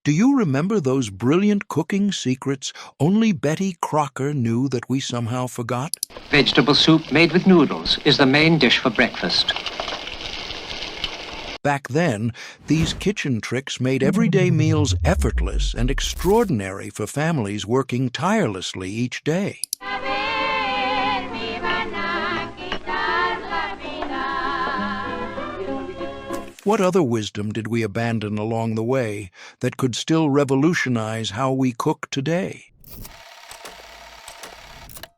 Do you remember those brilliant cooking secrets only Betty Crocker knew that we somehow forgot? Vegetable soup made with noodles is the main dish for breakfast. Back then, these kitchen tricks made everyday meals effortless and extraordinary for families working tirelessly each day. What other wisdom did we abandon along the way that could still revolutionize how we cook today?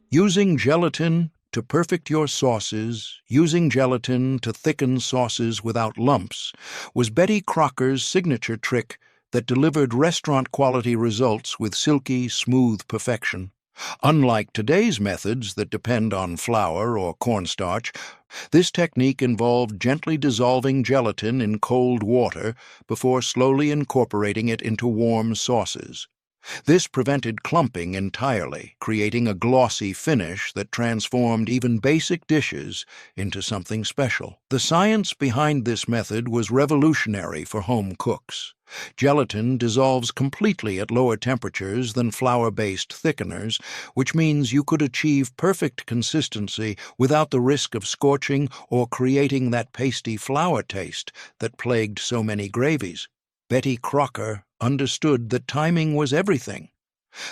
Using gelatin to perfect your sauces, using gelatin to thicken sauces without lumps, was Betty Crocker's signature trick that delivered restaurant-quality results with silky, smooth perfection. Unlike today's methods that depend on flour or cornstarch, this technique involved gently dissolving gelatin in cold water before slowly incorporating it into warm sauces. This prevented clumping entirely, creating a glossy finish that transformed even basic dishes into something special. The science behind this method was revolutionary for home cooks. Gelatin dissolves completely at lower temperatures than flour-based thickeners, which means you could achieve perfect consistency without the risk of scorching or creating that pasty flour taste that plagued so many gravies. Betty Crocker understood that timing was everything.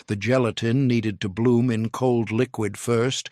The gelatin needed to bloom in cold liquid first,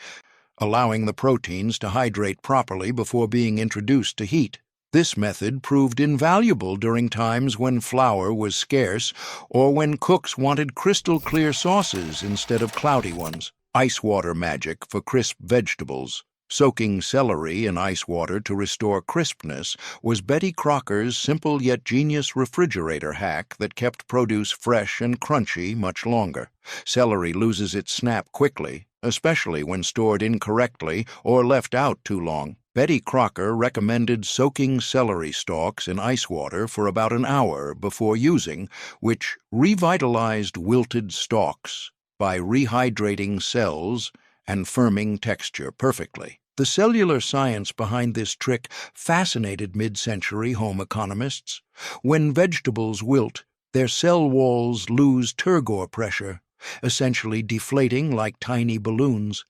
allowing the proteins to hydrate properly before being introduced to heat. This method proved invaluable during times when flour was scarce or when cooks wanted crystal-clear sauces instead of cloudy ones. Ice water magic for crisp vegetables. Soaking celery in ice water to restore crispness was Betty Crocker's simple yet genius refrigerator hack that kept produce fresh and crunchy much longer. Celery loses its snap quickly, especially when stored incorrectly or left out too long. Betty Crocker recommended soaking celery stalks in ice water for about an hour before using, which revitalized wilted stalks by rehydrating cells and firming texture perfectly. The cellular science behind this trick fascinated mid-century home economists. When vegetables wilt, their cell walls lose turgor pressure, essentially deflating like tiny balloons.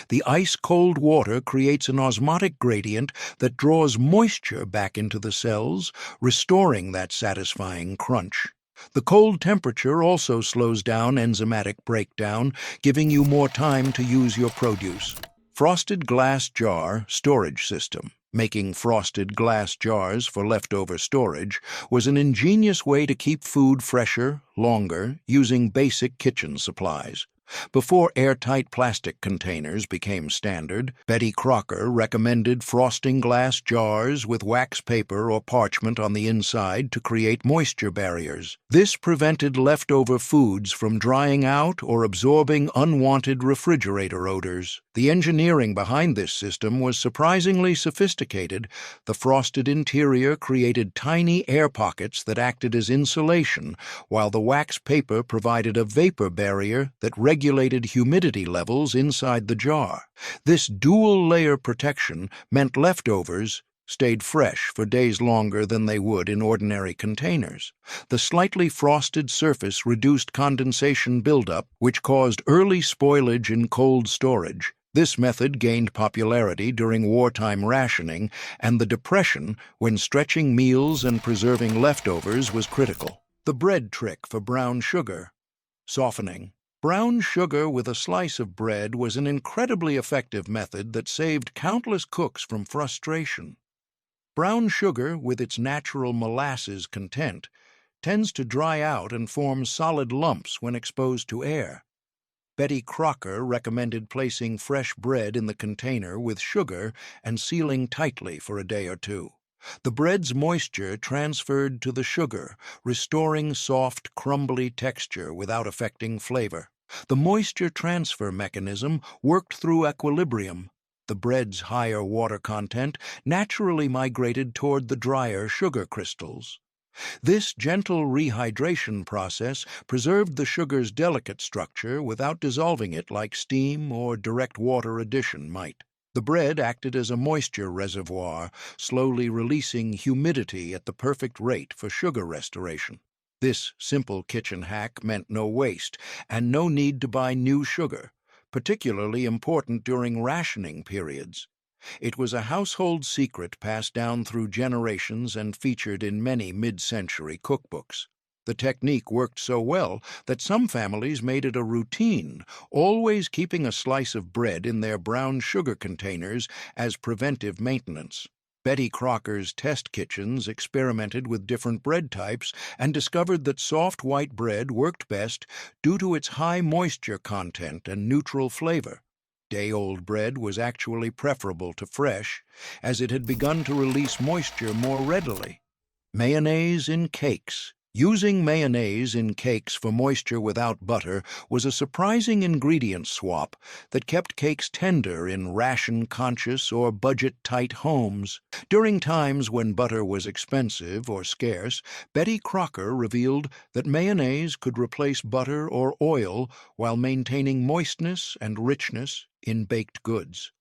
The ice-cold water creates an osmotic gradient that draws moisture back into the cells, restoring that satisfying crunch. The cold temperature also slows down enzymatic breakdown, giving you more time to use your produce. Frosted glass jar storage system. Making frosted glass jars for leftover storage was an ingenious way to keep food fresher, longer, using basic kitchen supplies. Before airtight plastic containers became standard, Betty Crocker recommended frosting glass jars with wax paper or parchment on the inside to create moisture barriers. This prevented leftover foods from drying out or absorbing unwanted refrigerator odors. The engineering behind this system was surprisingly sophisticated. The frosted interior created tiny air pockets that acted as insulation, while the wax paper provided a vapor barrier that regulated humidity levels inside the jar. This dual-layer protection meant leftovers stayed fresh for days longer than they would in ordinary containers. The slightly frosted surface reduced condensation buildup, which caused early spoilage in cold storage. This method gained popularity during wartime rationing and the Depression, when stretching meals and preserving leftovers was critical. The bread trick for brown sugar. Softening. Brown sugar with a slice of bread was an incredibly effective method that saved countless cooks from frustration. Brown sugar, with its natural molasses content, tends to dry out and form solid lumps when exposed to air. Betty Crocker recommended placing fresh bread in the container with sugar and sealing tightly for a day or two. The bread's moisture transferred to the sugar, restoring soft, crumbly texture without affecting flavor. The moisture transfer mechanism worked through equilibrium. The bread's higher water content naturally migrated toward the drier sugar crystals. This gentle rehydration process preserved the sugar's delicate structure without dissolving it like steam or direct water addition might. The bread acted as a moisture reservoir, slowly releasing humidity at the perfect rate for sugar restoration. This simple kitchen hack meant no waste and no need to buy new sugar, particularly important during rationing periods. It was a household secret passed down through generations and featured in many mid-century cookbooks. The technique worked so well that some families made it a routine, always keeping a slice of bread in their brown sugar containers as preventive maintenance. Betty Crocker's test kitchens experimented with different bread types and discovered that soft white bread worked best due to its high moisture content and neutral flavor. Day-old bread was actually preferable to fresh, as it had begun to release moisture more readily. Mayonnaise in cakes. Using mayonnaise in cakes for moisture without butter was a surprising ingredient swap that kept cakes tender in ration-conscious or budget-tight homes. During times when butter was expensive or scarce, Betty Crocker revealed that mayonnaise could replace butter or oil while maintaining moistness and richness in baked goods.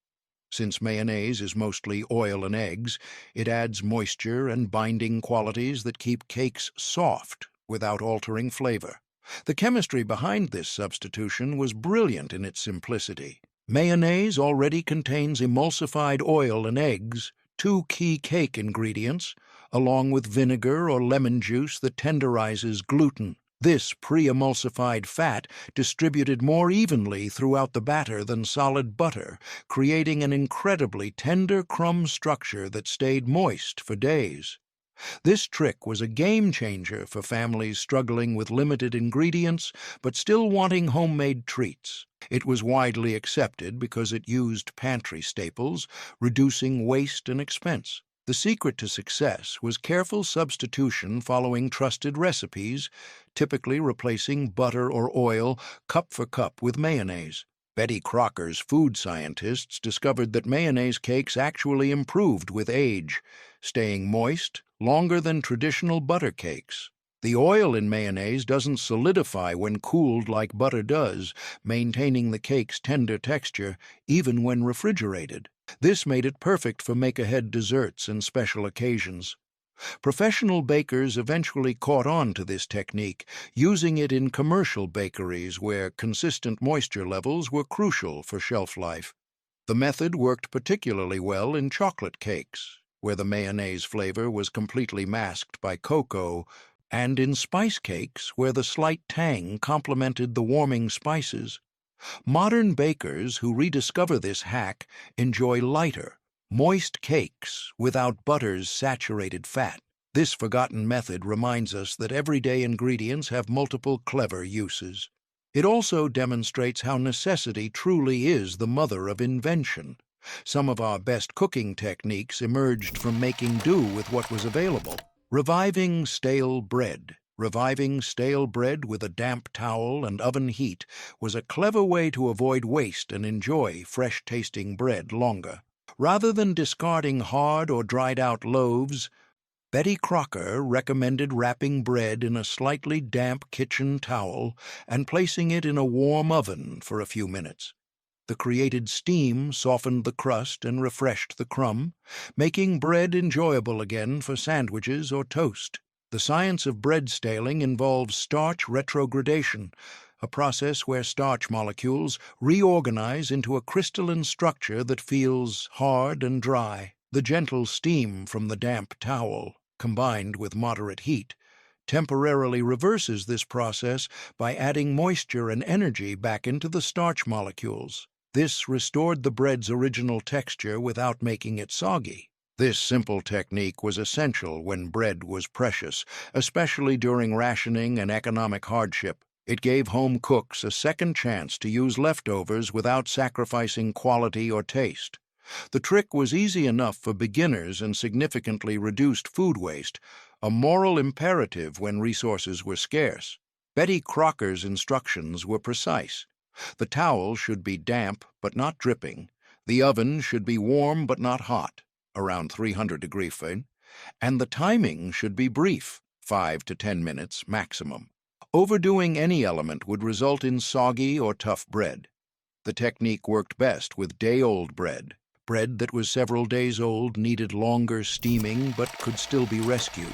Since mayonnaise is mostly oil and eggs, it adds moisture and binding qualities that keep cakes soft without altering flavor. The chemistry behind this substitution was brilliant in its simplicity. Mayonnaise already contains emulsified oil and eggs, two key cake ingredients, along with vinegar or lemon juice that tenderizes gluten. This pre-emulsified fat distributed more evenly throughout the batter than solid butter, creating an incredibly tender crumb structure that stayed moist for days. This trick was a game-changer for families struggling with limited ingredients but still wanting homemade treats. It was widely accepted because it used pantry staples, reducing waste and expense. The secret to success was careful substitution following trusted recipes, typically replacing butter or oil cup for cup with mayonnaise. Betty Crocker's food scientists discovered that mayonnaise cakes actually improved with age, staying moist longer than traditional butter cakes. The oil in mayonnaise doesn't solidify when cooled like butter does, maintaining the cake's tender texture even when refrigerated. This made it perfect for make-ahead desserts and special occasions. Professional bakers eventually caught on to this technique, using it in commercial bakeries where consistent moisture levels were crucial for shelf life. The method worked particularly well in chocolate cakes, where the mayonnaise flavor was completely masked by cocoa, and in spice cakes, where the slight tang complemented the warming spices. Modern bakers who rediscover this hack enjoy lighter, moist cakes without butter's saturated fat. This forgotten method reminds us that everyday ingredients have multiple clever uses. It also demonstrates how necessity truly is the mother of invention. Some of our best cooking techniques emerged from making do with what was available. Reviving stale bread. Reviving stale bread with a damp towel and oven heat was a clever way to avoid waste and enjoy fresh-tasting bread longer. Rather than discarding hard or dried-out loaves, Betty Crocker recommended wrapping bread in a slightly damp kitchen towel and placing it in a warm oven for a few minutes. The created steam softened the crust and refreshed the crumb, making bread enjoyable again for sandwiches or toast. The science of bread staling involves starch retrogradation, a process where starch molecules reorganize into a crystalline structure that feels hard and dry. The gentle steam from the damp towel, combined with moderate heat, temporarily reverses this process by adding moisture and energy back into the starch molecules. This restored the bread's original texture without making it soggy. This simple technique was essential when bread was precious, especially during rationing and economic hardship. It gave home cooks a second chance to use leftovers without sacrificing quality or taste. The trick was easy enough for beginners and significantly reduced food waste, a moral imperative when resources were scarce. Betty Crocker's instructions were precise. The towel should be damp but not dripping. The oven should be warm but not hot, around 300 degrees Fahrenheit, and the timing should be brief, 5 to 10 minutes maximum. Overdoing any element would result in soggy or tough bread. The technique worked best with day-old bread. Bread that was several days old needed longer steaming but could still be rescued.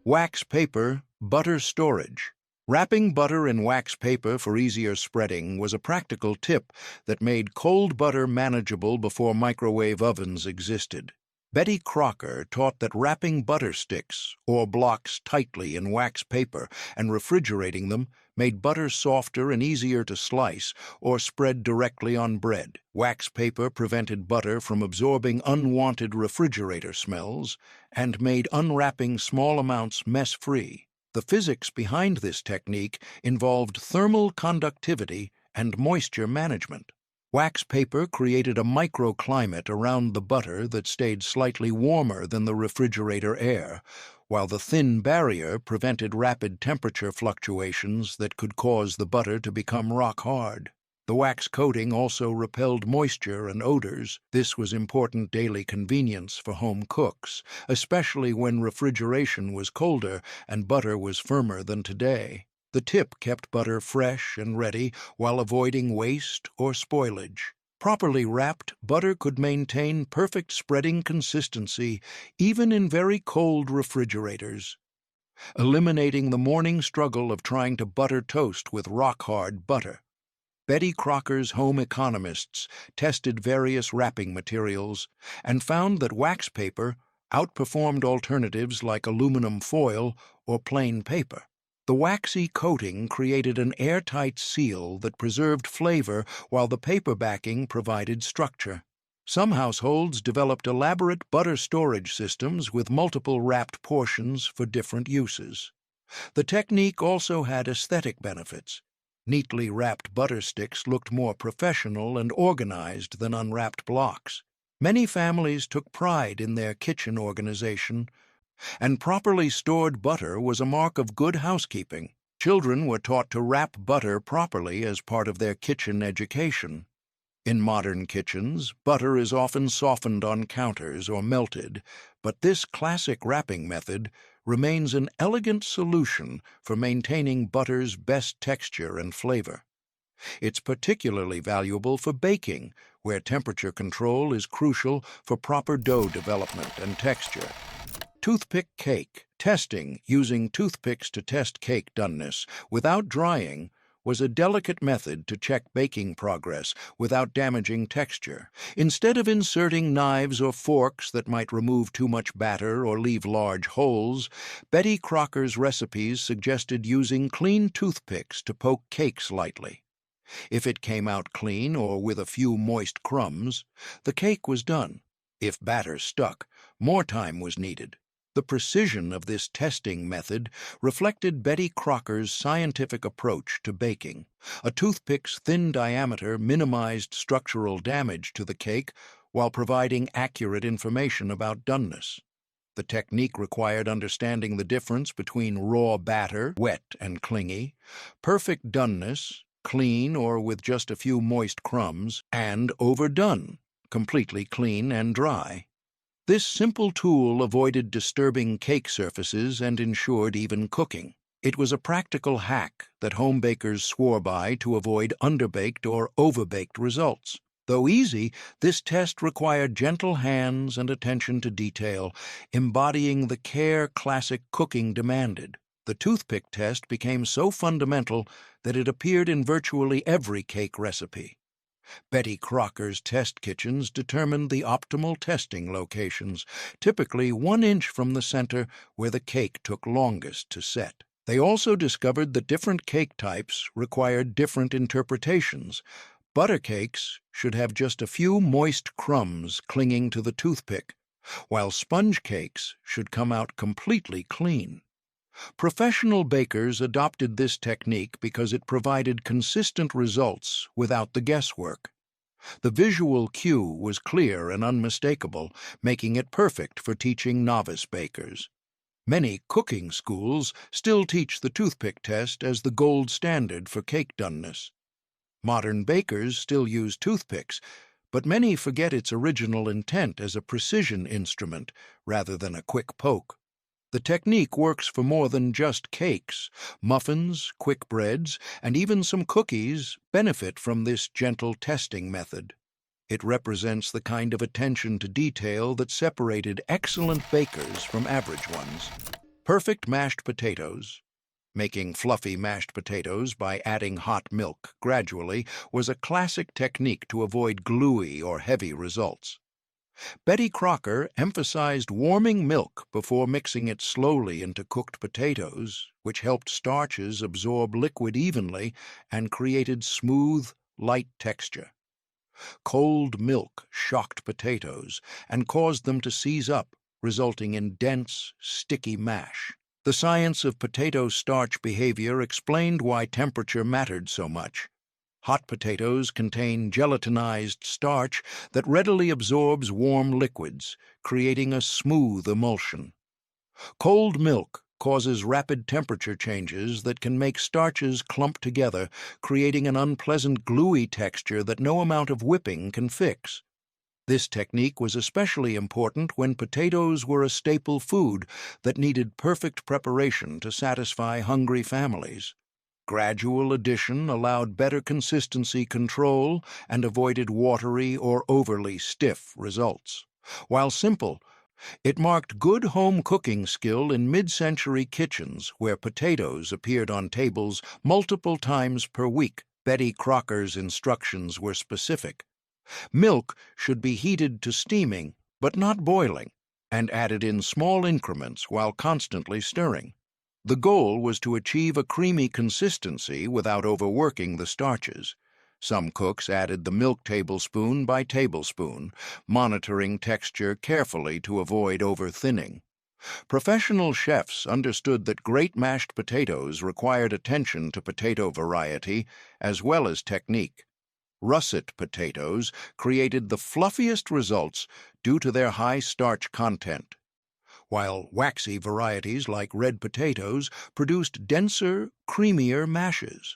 Wax paper, butter storage. Wrapping butter in wax paper for easier spreading was a practical tip that made cold butter manageable before microwave ovens existed. Betty Crocker taught that wrapping butter sticks or blocks tightly in wax paper and refrigerating them made butter softer and easier to slice or spread directly on bread. Wax paper prevented butter from absorbing unwanted refrigerator smells and made unwrapping small amounts mess-free. The physics behind this technique involved thermal conductivity and moisture management. Wax paper created a microclimate around the butter that stayed slightly warmer than the refrigerator air, while the thin barrier prevented rapid temperature fluctuations that could cause the butter to become rock hard. The wax coating also repelled moisture and odors. This was important daily convenience for home cooks, especially when refrigeration was colder and butter was firmer than today. The tip kept butter fresh and ready while avoiding waste or spoilage. Properly wrapped, butter could maintain perfect spreading consistency even in very cold refrigerators, eliminating the morning struggle of trying to butter toast with rock-hard butter. Betty Crocker's home economists tested various wrapping materials and found that wax paper outperformed alternatives like aluminum foil or plain paper. The waxy coating created an airtight seal that preserved flavor while the paper backing provided structure. Some households developed elaborate butter storage systems with multiple wrapped portions for different uses. The technique also had aesthetic benefits. Neatly wrapped butter sticks looked more professional and organized than unwrapped blocks. Many families took pride in their kitchen organization, and properly stored butter was a mark of good housekeeping. Children were taught to wrap butter properly as part of their kitchen education. In modern kitchens, butter is often softened on counters or melted, but this classic wrapping method remains an elegant solution for maintaining butter's best texture and flavor. It's particularly valuable for baking, where temperature control is crucial for proper dough development and texture. Toothpick cake. Testing using toothpicks to test cake doneness without drying was a delicate method to check baking progress without damaging texture. Instead of inserting knives or forks that might remove too much batter or leave large holes, Betty Crocker's recipes suggested using clean toothpicks to poke cakes lightly. If it came out clean or with a few moist crumbs, the cake was done. If batter stuck, more time was needed. The precision of this testing method reflected Betty Crocker's scientific approach to baking. A toothpick's thin diameter minimized structural damage to the cake while providing accurate information about doneness. The technique required understanding the difference between raw batter, wet and clingy, perfect doneness, clean or with just a few moist crumbs, and overdone, completely clean and dry. This simple tool avoided disturbing cake surfaces and ensured even cooking. It was a practical hack that home bakers swore by to avoid underbaked or overbaked results. Though easy, this test required gentle hands and attention to detail, embodying the care classic cooking demanded. The toothpick test became so fundamental that it appeared in virtually every cake recipe. Betty Crocker's test kitchens determined the optimal testing locations, typically 1 inch from the center where the cake took longest to set. They also discovered that different cake types required different interpretations. Butter cakes should have just a few moist crumbs clinging to the toothpick, while sponge cakes should come out completely clean. Professional bakers adopted this technique because it provided consistent results without the guesswork. The visual cue was clear and unmistakable, making it perfect for teaching novice bakers. Many cooking schools still teach the toothpick test as the gold standard for cake doneness. Modern bakers still use toothpicks, but many forget its original intent as a precision instrument rather than a quick poke. The technique works for more than just cakes. Muffins, quick breads, and even some cookies benefit from this gentle testing method. It represents the kind of attention to detail that separated excellent bakers from average ones. Perfect mashed potatoes. Making fluffy mashed potatoes by adding hot milk gradually was a classic technique to avoid gluey or heavy results. Betty Crocker emphasized warming milk before mixing it slowly into cooked potatoes, which helped starches absorb liquid evenly and created smooth, light texture. Cold milk shocked potatoes and caused them to seize up, resulting in dense, sticky mash. The science of potato starch behavior explained why temperature mattered so much. Hot potatoes contain gelatinized starch that readily absorbs warm liquids, creating a smooth emulsion. Cold milk causes rapid temperature changes that can make starches clump together, creating an unpleasant gluey texture that no amount of whipping can fix. This technique was especially important when potatoes were a staple food that needed perfect preparation to satisfy hungry families. Gradual addition allowed better consistency control and avoided watery or overly stiff results. While simple, it marked good home cooking skill in mid-century kitchens where potatoes appeared on tables multiple times per week. Betty Crocker's instructions were specific. Milk should be heated to steaming, but not boiling, and added in small increments while constantly stirring. The goal was to achieve a creamy consistency without overworking the starches. Some cooks added the milk tablespoon by tablespoon, monitoring texture carefully to avoid over-thinning. Professional chefs understood that great mashed potatoes required attention to potato variety as well as technique. Russet potatoes created the fluffiest results due to their high starch content, while waxy varieties like red potatoes produced denser, creamier mashes.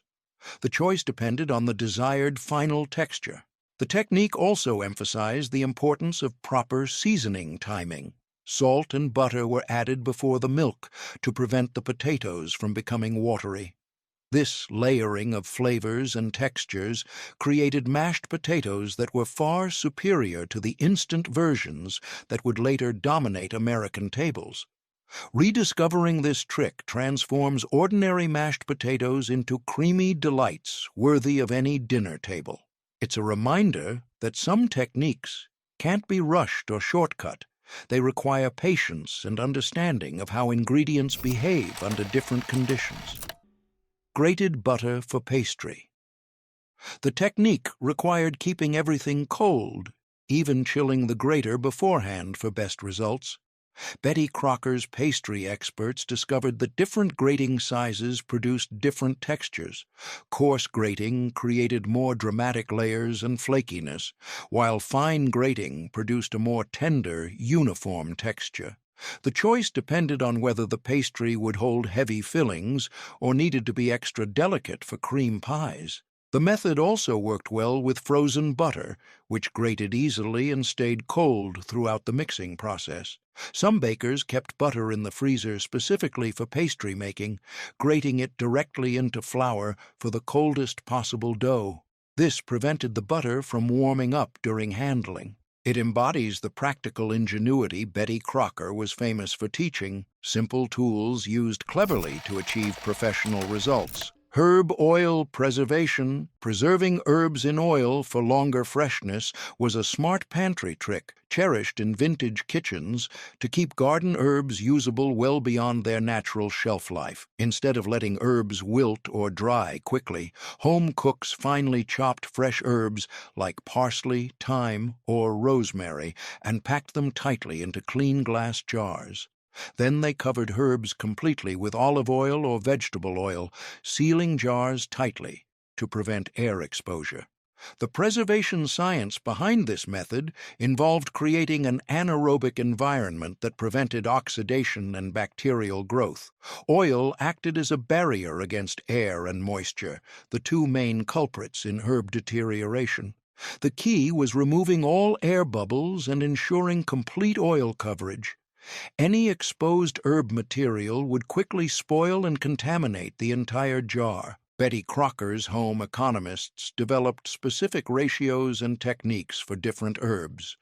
The choice depended on the desired final texture. The technique also emphasized the importance of proper seasoning timing. Salt and butter were added before the milk to prevent the potatoes from becoming watery. This layering of flavors and textures created mashed potatoes that were far superior to the instant versions that would later dominate American tables. Rediscovering this trick transforms ordinary mashed potatoes into creamy delights worthy of any dinner table. It's a reminder that some techniques can't be rushed or shortcut. They require patience and understanding of how ingredients behave under different conditions. Grated butter for pastry. The technique required keeping everything cold, even chilling the grater beforehand for best results. Betty Crocker's pastry experts discovered that different grating sizes produced different textures. Coarse grating created more dramatic layers and flakiness, while fine grating produced a more tender, uniform texture. The choice depended on whether the pastry would hold heavy fillings or needed to be extra delicate for cream pies. The method also worked well with frozen butter, which grated easily and stayed cold throughout the mixing process. Some bakers kept butter in the freezer specifically for pastry making, grating it directly into flour for the coldest possible dough. This prevented the butter from warming up during handling. It embodies the practical ingenuity Betty Crocker was famous for teaching, simple tools used cleverly to achieve professional results. Herb oil preservation, preserving herbs in oil for longer freshness, was a smart pantry trick cherished in vintage kitchens to keep garden herbs usable well beyond their natural shelf life. Instead of letting herbs wilt or dry quickly, home cooks finely chopped fresh herbs like parsley, thyme, or rosemary and packed them tightly into clean glass jars. Then they covered herbs completely with olive oil or vegetable oil, sealing jars tightly to prevent air exposure. The preservation science behind this method involved creating an anaerobic environment that prevented oxidation and bacterial growth. Oil acted as a barrier against air and moisture, the two main culprits in herb deterioration. The key was removing all air bubbles and ensuring complete oil coverage. Any exposed herb material would quickly spoil and contaminate the entire jar. Betty Crocker's home economists developed specific ratios and techniques for different herbs.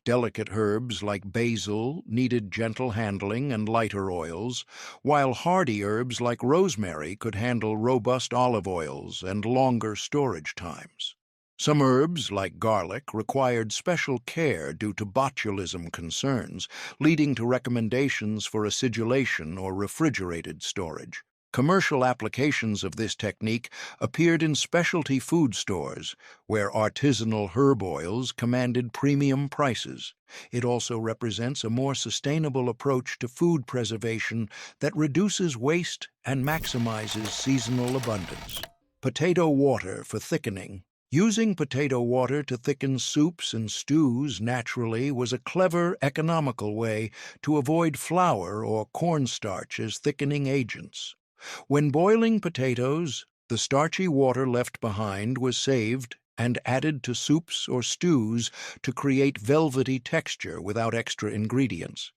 Delicate herbs like basil needed gentle handling and lighter oils, while hardy herbs like rosemary could handle robust olive oils and longer storage times. Some herbs, like garlic, required special care due to botulism concerns, leading to recommendations for acidulation or refrigerated storage. Commercial applications of this technique appeared in specialty food stores, where artisanal herb oils commanded premium prices. It also represents a more sustainable approach to food preservation that reduces waste and maximizes seasonal abundance. Potato water for thickening. Using potato water to thicken soups and stews naturally was a clever, economical way to avoid flour or cornstarch as thickening agents. When boiling potatoes, the starchy water left behind was saved and added to soups or stews to create velvety texture without extra ingredients.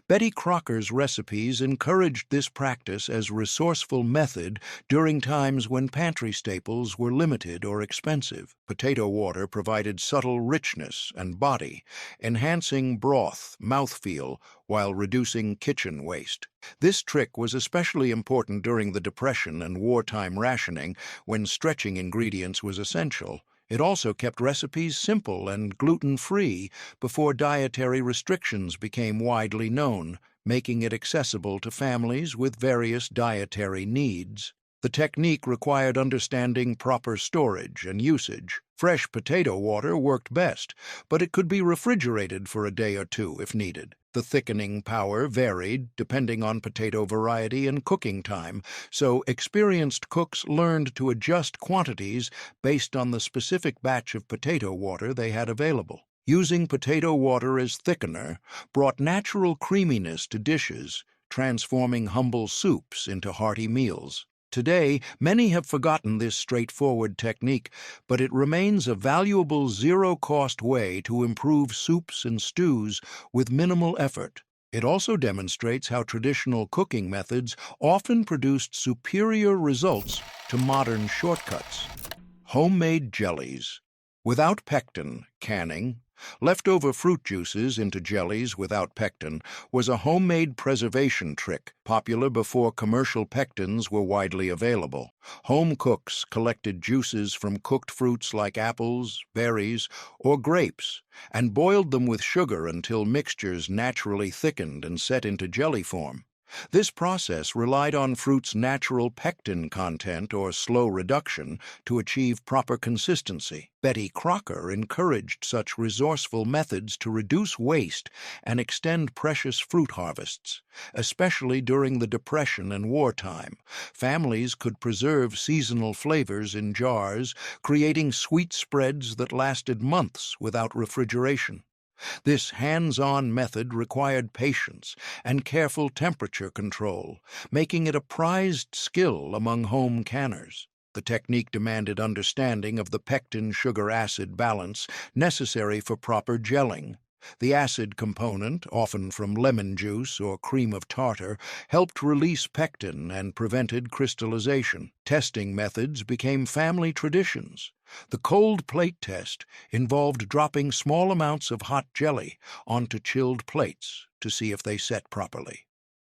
Betty Crocker's recipes encouraged this practice as a resourceful method during times when pantry staples were limited or expensive. Potato water provided subtle richness and body, enhancing broth mouthfeel while reducing kitchen waste. This trick was especially important during the Depression and wartime rationing, when stretching ingredients was essential. It also kept recipes simple and gluten-free before dietary restrictions became widely known, making it accessible to families with various dietary needs. The technique required understanding proper storage and usage. Fresh potato water worked best, but it could be refrigerated for a day or two if needed. The thickening power varied depending on potato variety and cooking time, so experienced cooks learned to adjust quantities based on the specific batch of potato water they had available. Using potato water as thickener brought natural creaminess to dishes, transforming humble soups into hearty meals. Today, many have forgotten this straightforward technique, but it remains a valuable zero-cost way to improve soups and stews with minimal effort. It also demonstrates how traditional cooking methods often produced superior results to modern shortcuts. Homemade jellies. Without pectin, canning, leftover fruit juices into jellies without pectin was a homemade preservation trick, popular before commercial pectins were widely available. Home cooks collected juices from cooked fruits like apples, berries, or grapes, and boiled them with sugar until mixtures naturally thickened and set into jelly form. This process relied on fruit's natural pectin content or slow reduction to achieve proper consistency. Betty Crocker encouraged such resourceful methods to reduce waste and extend precious fruit harvests. Especially during the Depression and wartime, families could preserve seasonal flavors in jars, creating sweet spreads that lasted months without refrigeration. This hands-on method required patience and careful temperature control, making it a prized skill among home canners. The technique demanded understanding of the pectin-sugar-acid balance necessary for proper gelling. The acid component, often from lemon juice or cream of tartar, helped release pectin and prevented crystallization. Testing methods became family traditions. The cold plate test involved dropping small amounts of hot jelly onto chilled plates to see if they set properly.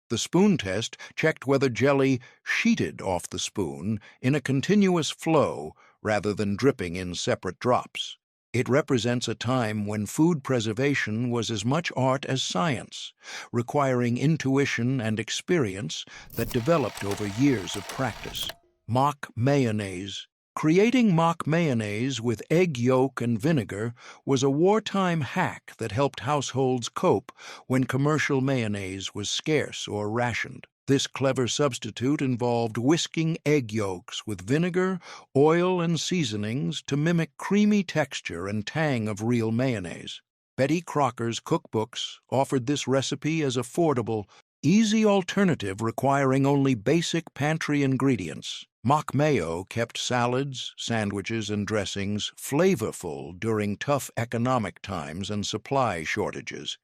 The spoon test checked whether jelly sheeted off the spoon in a continuous flow rather than dripping in separate drops. It represents a time when food preservation was as much art as science, requiring intuition and experience that developed over years of practice. Mock mayonnaise. Creating mock mayonnaise with egg yolk and vinegar was a wartime hack that helped households cope when commercial mayonnaise was scarce or rationed. This clever substitute involved whisking egg yolks with vinegar, oil, and seasonings to mimic creamy texture and tang of real mayonnaise. Betty Crocker's cookbooks offered this recipe as affordable, easy alternative requiring only basic pantry ingredients. Mock mayo kept salads, sandwiches, and dressings flavorful during tough economic times and supply shortages.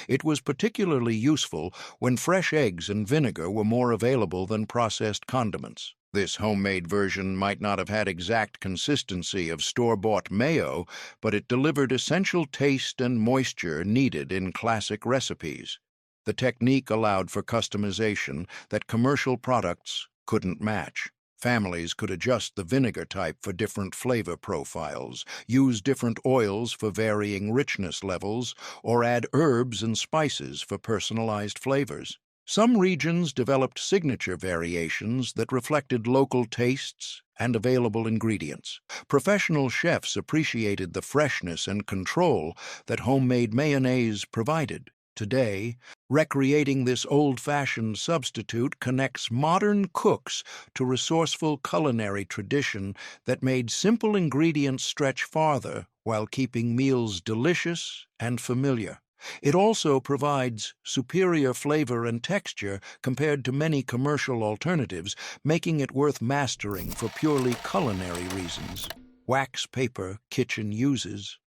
It was particularly useful when fresh eggs and vinegar were more available than processed condiments. This homemade version might not have had exact consistency of store-bought mayo, but it delivered essential taste and moisture needed in classic recipes. The technique allowed for customization that commercial products couldn't match. Families could adjust the vinegar type for different flavor profiles, use different oils for varying richness levels, or add herbs and spices for personalized flavors. Some regions developed signature variations that reflected local tastes and available ingredients. Professional chefs appreciated the freshness and control that homemade mayonnaise provided. Today, recreating this old-fashioned substitute connects modern cooks to resourceful culinary tradition that made simple ingredients stretch farther while keeping meals delicious and familiar. It also provides superior flavor and texture compared to many commercial alternatives, making it worth mastering for purely culinary reasons. Wax paper kitchen uses.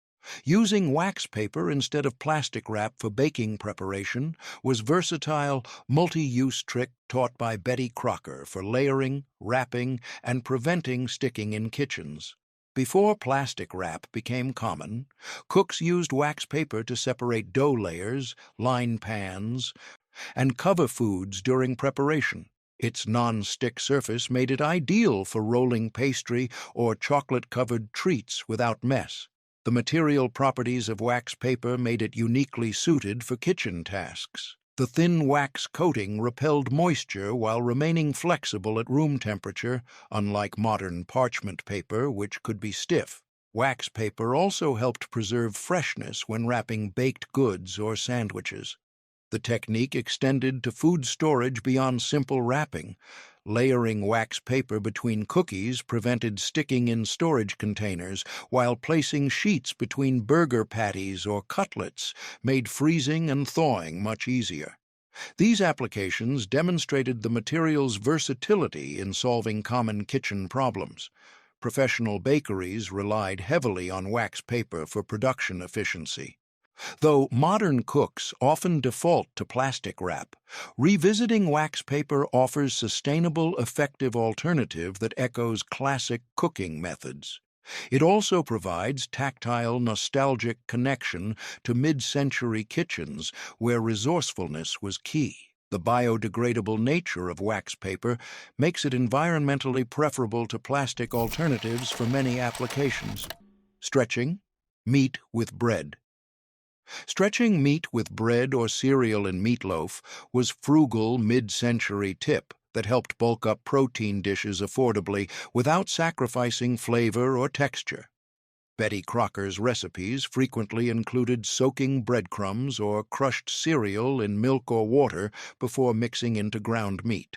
Using wax paper instead of plastic wrap for baking preparation was versatile, multi-use trick taught by Betty Crocker for layering, wrapping, and preventing sticking in kitchens. Before plastic wrap became common, cooks used wax paper to separate dough layers, line pans, and cover foods during preparation. Its non-stick surface made it ideal for rolling pastry or chocolate-covered treats without mess. The material properties of wax paper made it uniquely suited for kitchen tasks. The thin wax coating repelled moisture while remaining flexible at room temperature, unlike modern parchment paper, which could be stiff. Wax paper also helped preserve freshness when wrapping baked goods or sandwiches. The technique extended to food storage beyond simple wrapping. Layering wax paper between cookies prevented sticking in storage containers, while placing sheets between burger patties or cutlets made freezing and thawing much easier. These applications demonstrated the material's versatility in solving common kitchen problems. Professional bakeries relied heavily on wax paper for production efficiency. Though modern cooks often default to plastic wrap, revisiting wax paper offers sustainable, effective alternative that echoes classic cooking methods. It also provides tactile, nostalgic connection to mid-century kitchens where resourcefulness was key. The biodegradable nature of wax paper makes it environmentally preferable to plastic alternatives for many applications. Stretching meat with bread. Stretching meat with bread or cereal in meatloaf was frugal mid-century tip that helped bulk up protein dishes affordably without sacrificing flavor or texture. Betty Crocker's recipes frequently included soaking breadcrumbs or crushed cereal in milk or water before mixing into ground meat.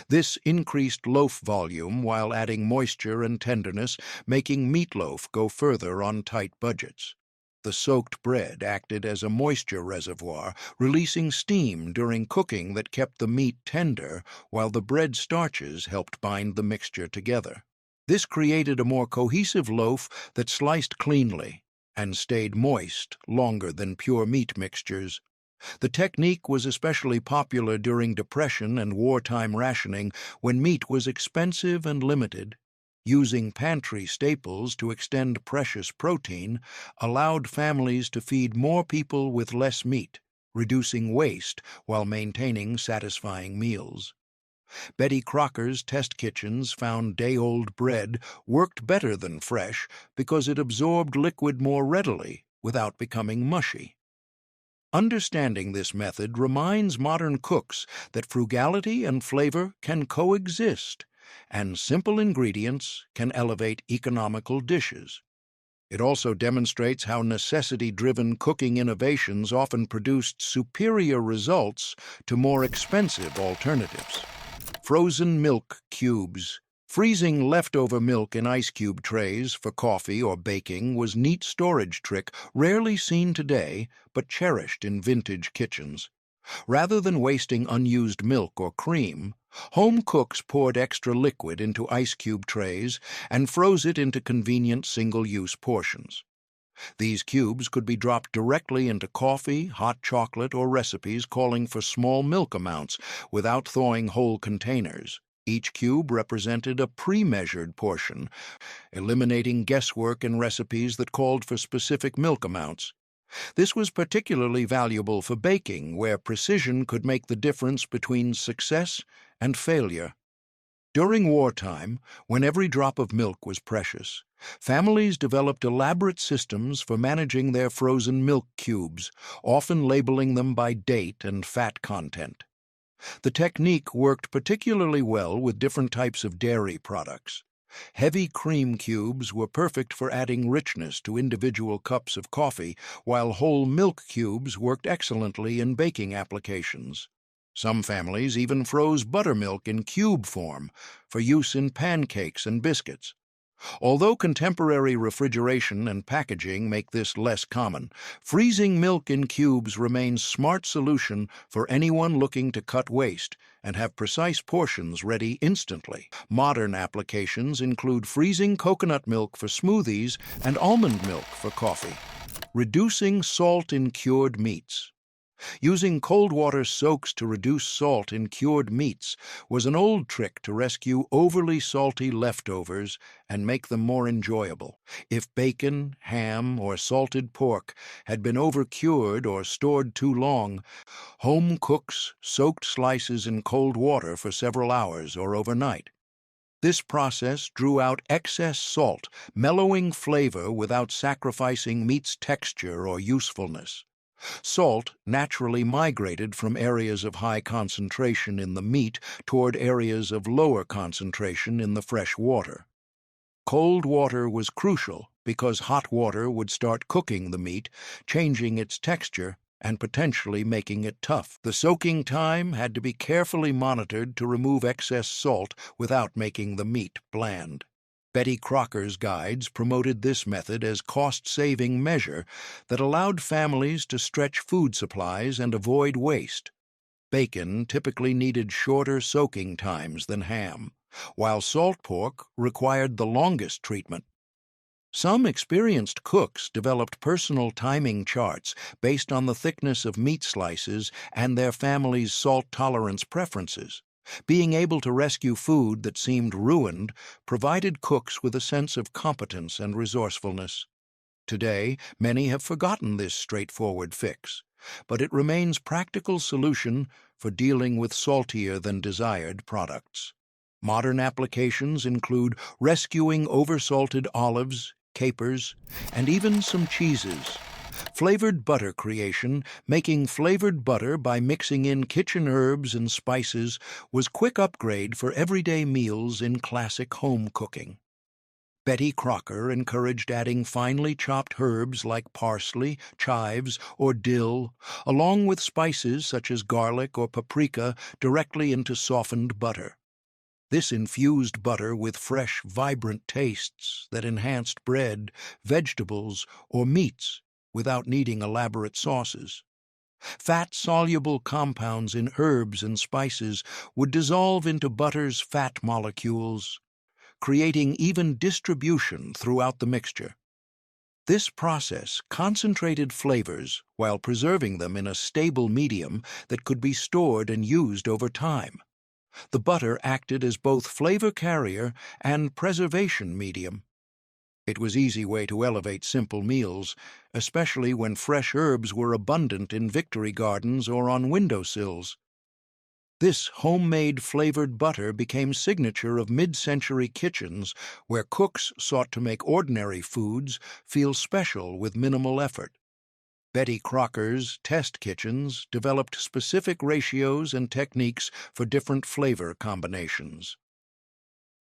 This increased loaf volume while adding moisture and tenderness, making meatloaf go further on tight budgets. The soaked bread acted as a moisture reservoir, releasing steam during cooking that kept the meat tender, while the bread starches helped bind the mixture together. This created a more cohesive loaf that sliced cleanly and stayed moist longer than pure meat mixtures. The technique was especially popular during Depression and wartime rationing when meat was expensive and limited. Using pantry staples to extend precious protein allowed families to feed more people with less meat, reducing waste while maintaining satisfying meals. Betty Crocker's test kitchens found day-old bread worked better than fresh because it absorbed liquid more readily without becoming mushy. Understanding this method reminds modern cooks that frugality and flavor can coexist, and simple ingredients can elevate economical dishes. It also demonstrates how necessity-driven cooking innovations often produced superior results to more expensive alternatives. Frozen milk cubes. Freezing leftover milk in ice cube trays for coffee or baking was a neat storage trick rarely seen today but cherished in vintage kitchens. Rather than wasting unused milk or cream, home cooks poured extra liquid into ice cube trays and froze it into convenient single-use portions. These cubes could be dropped directly into coffee, hot chocolate, or recipes calling for small milk amounts without thawing whole containers. Each cube represented a pre-measured portion, eliminating guesswork in recipes that called for specific milk amounts. This was particularly valuable for baking, where precision could make the difference between success and failure. During wartime, when every drop of milk was precious, families developed elaborate systems for managing their frozen milk cubes, often labeling them by date and fat content. The technique worked particularly well with different types of dairy products. Heavy cream cubes were perfect for adding richness to individual cups of coffee, while whole milk cubes worked excellently in baking applications. Some families even froze buttermilk in cube form for use in pancakes and biscuits. Although contemporary refrigeration and packaging make this less common, freezing milk in cubes remains a smart solution for anyone looking to cut waste and have precise portions ready instantly. Modern applications include freezing coconut milk for smoothies and almond milk for coffee. Reducing salt in cured meats. Using cold water soaks to reduce salt in cured meats was an old trick to rescue overly salty leftovers and make them more enjoyable. If bacon, ham, or salted pork had been over-cured or stored too long, home cooks soaked slices in cold water for several hours or overnight. This process drew out excess salt, mellowing flavor without sacrificing meat's texture or usefulness. Salt naturally migrated from areas of high concentration in the meat toward areas of lower concentration in the fresh water. Cold water was crucial because hot water would start cooking the meat, changing its texture and potentially making it tough. The soaking time had to be carefully monitored to remove excess salt without making the meat bland. Betty Crocker's guides promoted this method as cost-saving measure that allowed families to stretch food supplies and avoid waste. Bacon typically needed shorter soaking times than ham, while salt pork required the longest treatment. Some experienced cooks developed personal timing charts based on the thickness of meat slices and their family's salt tolerance preferences. Being able to rescue food that seemed ruined provided cooks with a sense of competence and resourcefulness. Today, many have forgotten this straightforward fix, but it remains a practical solution for dealing with saltier than desired products. Modern applications include rescuing oversalted olives, capers, and even some cheeses. Flavored butter creation, making flavored butter by mixing in kitchen herbs and spices, was a quick upgrade for everyday meals in classic home cooking. Betty Crocker encouraged adding finely chopped herbs like parsley, chives, or dill, along with spices such as garlic or paprika, directly into softened butter. This infused butter with fresh, vibrant tastes that enhanced bread, vegetables, or meats without needing elaborate sauces. Fat-soluble compounds in herbs and spices would dissolve into butter's fat molecules, creating even distribution throughout the mixture. This process concentrated flavors while preserving them in a stable medium that could be stored and used over time. The butter acted as both flavor carrier and preservation medium. It was an easy way to elevate simple meals, especially when fresh herbs were abundant in victory gardens or on windowsills. This homemade flavored butter became signature of mid-century kitchens where cooks sought to make ordinary foods feel special with minimal effort. Betty Crocker's test kitchens developed specific ratios and techniques for different flavor combinations.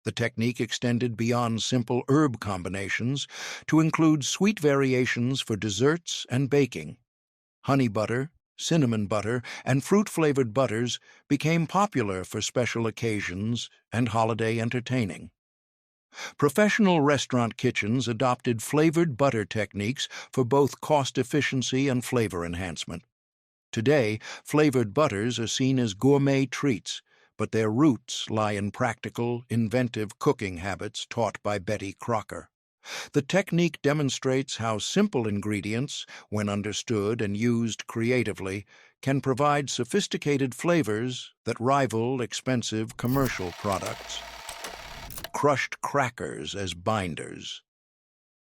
The technique extended beyond simple herb combinations to include sweet variations for desserts and baking. Honey butter, cinnamon butter, and fruit-flavored butters became popular for special occasions and holiday entertaining. Professional restaurant kitchens adopted flavored butter techniques for both cost efficiency and flavor enhancement. Today, flavored butters are seen as gourmet treats, but their roots lie in practical, inventive cooking habits taught by Betty Crocker. The technique demonstrates how simple ingredients, when understood and used creatively, can provide sophisticated flavors that rival expensive commercial products. Crushed crackers as binders.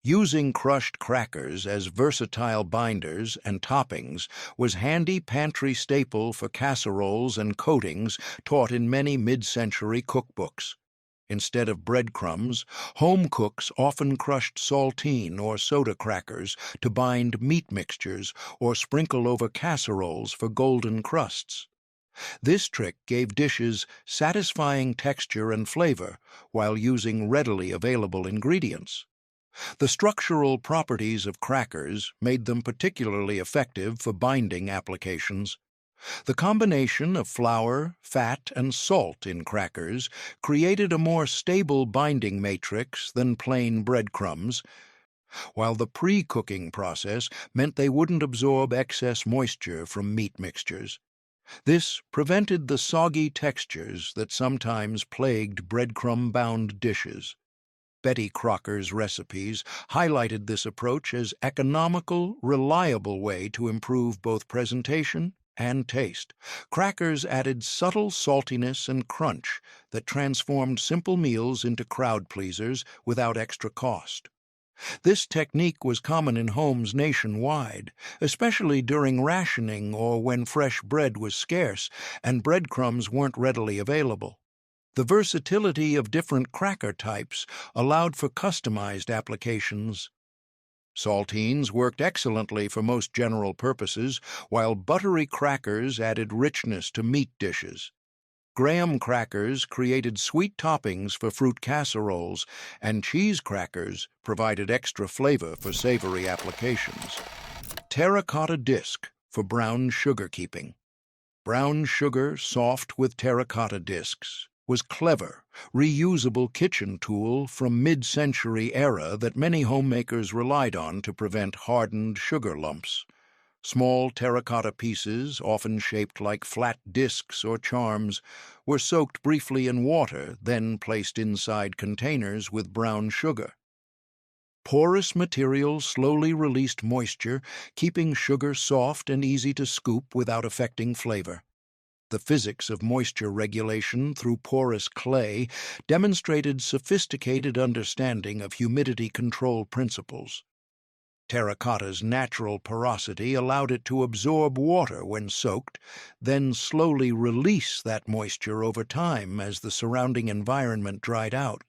Using crushed crackers as versatile binders and toppings was handy pantry staple for casseroles and coatings taught in many mid-century cookbooks. Instead of breadcrumbs, home cooks often crushed saltine or soda crackers to bind meat mixtures or sprinkle over casseroles for golden crusts. This trick gave dishes satisfying texture and flavor while using readily available ingredients. The structural properties of crackers made them particularly effective for binding applications. The combination of flour, fat, and salt in crackers created a more stable binding matrix than plain breadcrumbs, while the pre-cooking process meant they wouldn't absorb excess moisture from meat mixtures. This prevented the soggy textures that sometimes plagued breadcrumb-bound dishes. Betty Crocker's recipes highlighted this approach as economical, reliable way to improve both presentation and taste. Crackers added subtle saltiness and crunch that transformed simple meals into crowd pleasers without extra cost. This technique was common in homes nationwide, especially during rationing or when fresh bread was scarce and breadcrumbs weren't readily available. The versatility of different cracker types allowed for customized applications. Saltines worked excellently for most general purposes, while buttery crackers added richness to meat dishes. Graham crackers created sweet toppings for fruit casseroles, and cheese crackers provided extra flavor for savory applications. Terracotta disc for brown sugar keeping. Brown sugar soft with terracotta discs was clever, reusable kitchen tool from mid-century era that many homemakers relied on to prevent hardened sugar lumps. Small terracotta pieces, often shaped like flat discs or charms, were soaked briefly in water, then placed inside containers with brown sugar. Porous material slowly released moisture, keeping sugar soft and easy to scoop without affecting flavor. The physics of moisture regulation through porous clay demonstrated sophisticated understanding of humidity control principles. Terracotta's natural porosity allowed it to absorb water when soaked, then slowly release that moisture over time as the surrounding environment dried out.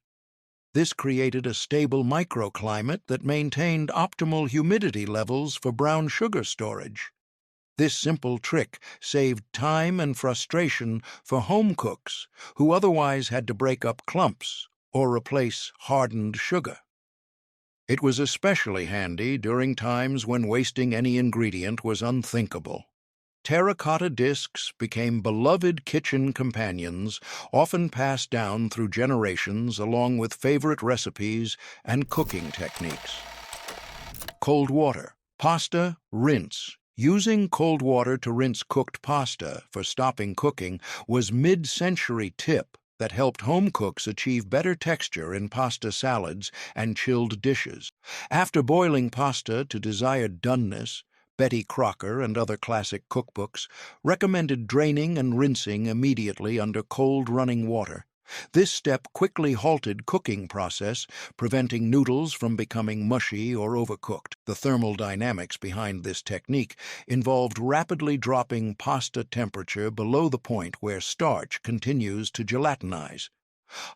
This created a stable microclimate that maintained optimal humidity levels for brown sugar storage. This simple trick saved time and frustration for home cooks who otherwise had to break up clumps or replace hardened sugar. It was especially handy during times when wasting any ingredient was unthinkable. Terracotta discs became beloved kitchen companions, often passed down through generations along with favorite recipes and cooking techniques. Cold water. Pasta, rinse. Using cold water to rinse cooked pasta for stopping cooking was mid-century tip that helped home cooks achieve better texture in pasta salads and chilled dishes. After boiling pasta to desired doneness, Betty Crocker and other classic cookbooks recommended draining and rinsing immediately under cold running water. This step quickly halted cooking process, preventing noodles from becoming mushy or overcooked. The thermal dynamics behind this technique involved rapidly dropping pasta temperature below the point where starch continues to gelatinize.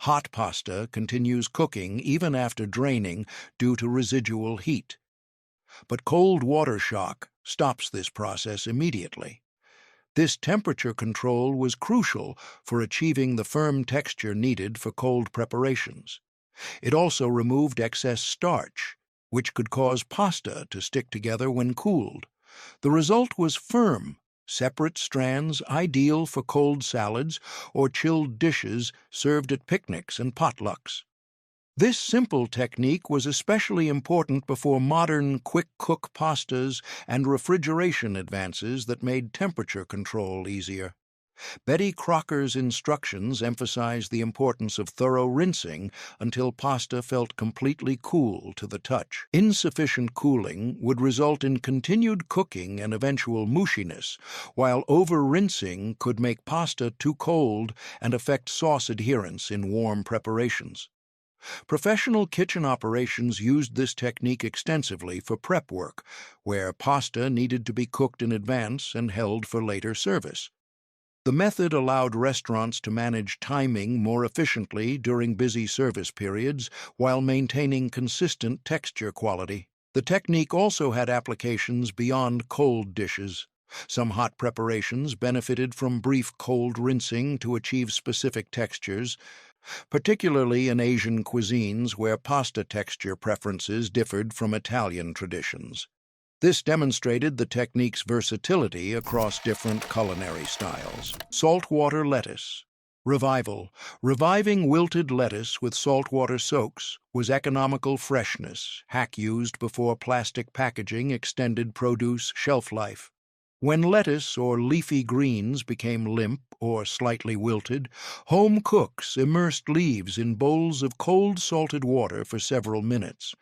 Hot pasta continues cooking even after draining due to residual heat. But cold water shock stops this process immediately. This temperature control was crucial for achieving the firm texture needed for cold preparations. It also removed excess starch, which could cause pasta to stick together when cooled. The result was firm, separate strands ideal for cold salads or chilled dishes served at picnics and potlucks. This simple technique was especially important before modern quick-cook pastas and refrigeration advances that made temperature control easier. Betty Crocker's instructions emphasized the importance of thorough rinsing until pasta felt completely cool to the touch. Insufficient cooling would result in continued cooking and eventual mushiness, while over-rinsing could make pasta too cold and affect sauce adherence in warm preparations. Professional kitchen operations used this technique extensively for prep work, where pasta needed to be cooked in advance and held for later service. The method allowed restaurants to manage timing more efficiently during busy service periods while maintaining consistent texture quality. The technique also had applications beyond cold dishes. Some hot preparations benefited from brief cold rinsing to achieve specific textures, particularly in Asian cuisines where pasta texture preferences differed from Italian traditions. This demonstrated the technique's versatility across different culinary styles. Saltwater lettuce. Revival. Reviving wilted lettuce with saltwater soaks was economical freshness, hack used before plastic packaging extended produce shelf life. When lettuce or leafy greens became limp or slightly wilted, home cooks immersed leaves in bowls of cold salted water for several minutes.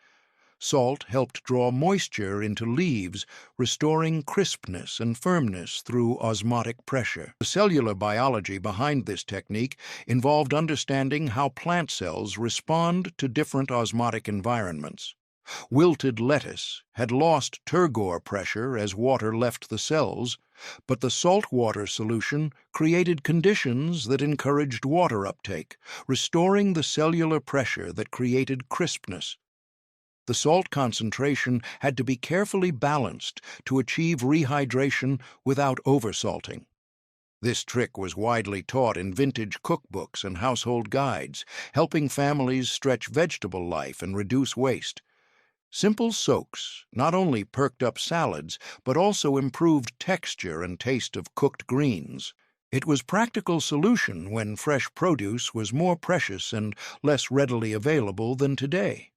Salt helped draw moisture into leaves, restoring crispness and firmness through osmotic pressure. The cellular biology behind this technique involved understanding how plant cells respond to different osmotic environments. Wilted lettuce had lost turgor pressure as water left the cells, but the saltwater solution created conditions that encouraged water uptake, restoring the cellular pressure that created crispness. The salt concentration had to be carefully balanced to achieve rehydration without oversalting. This trick was widely taught in vintage cookbooks and household guides, helping families stretch vegetable life and reduce waste. Simple soaks not only perked up salads, but also improved texture and taste of cooked greens. It was a practical solution when fresh produce was more precious and less readily available than today.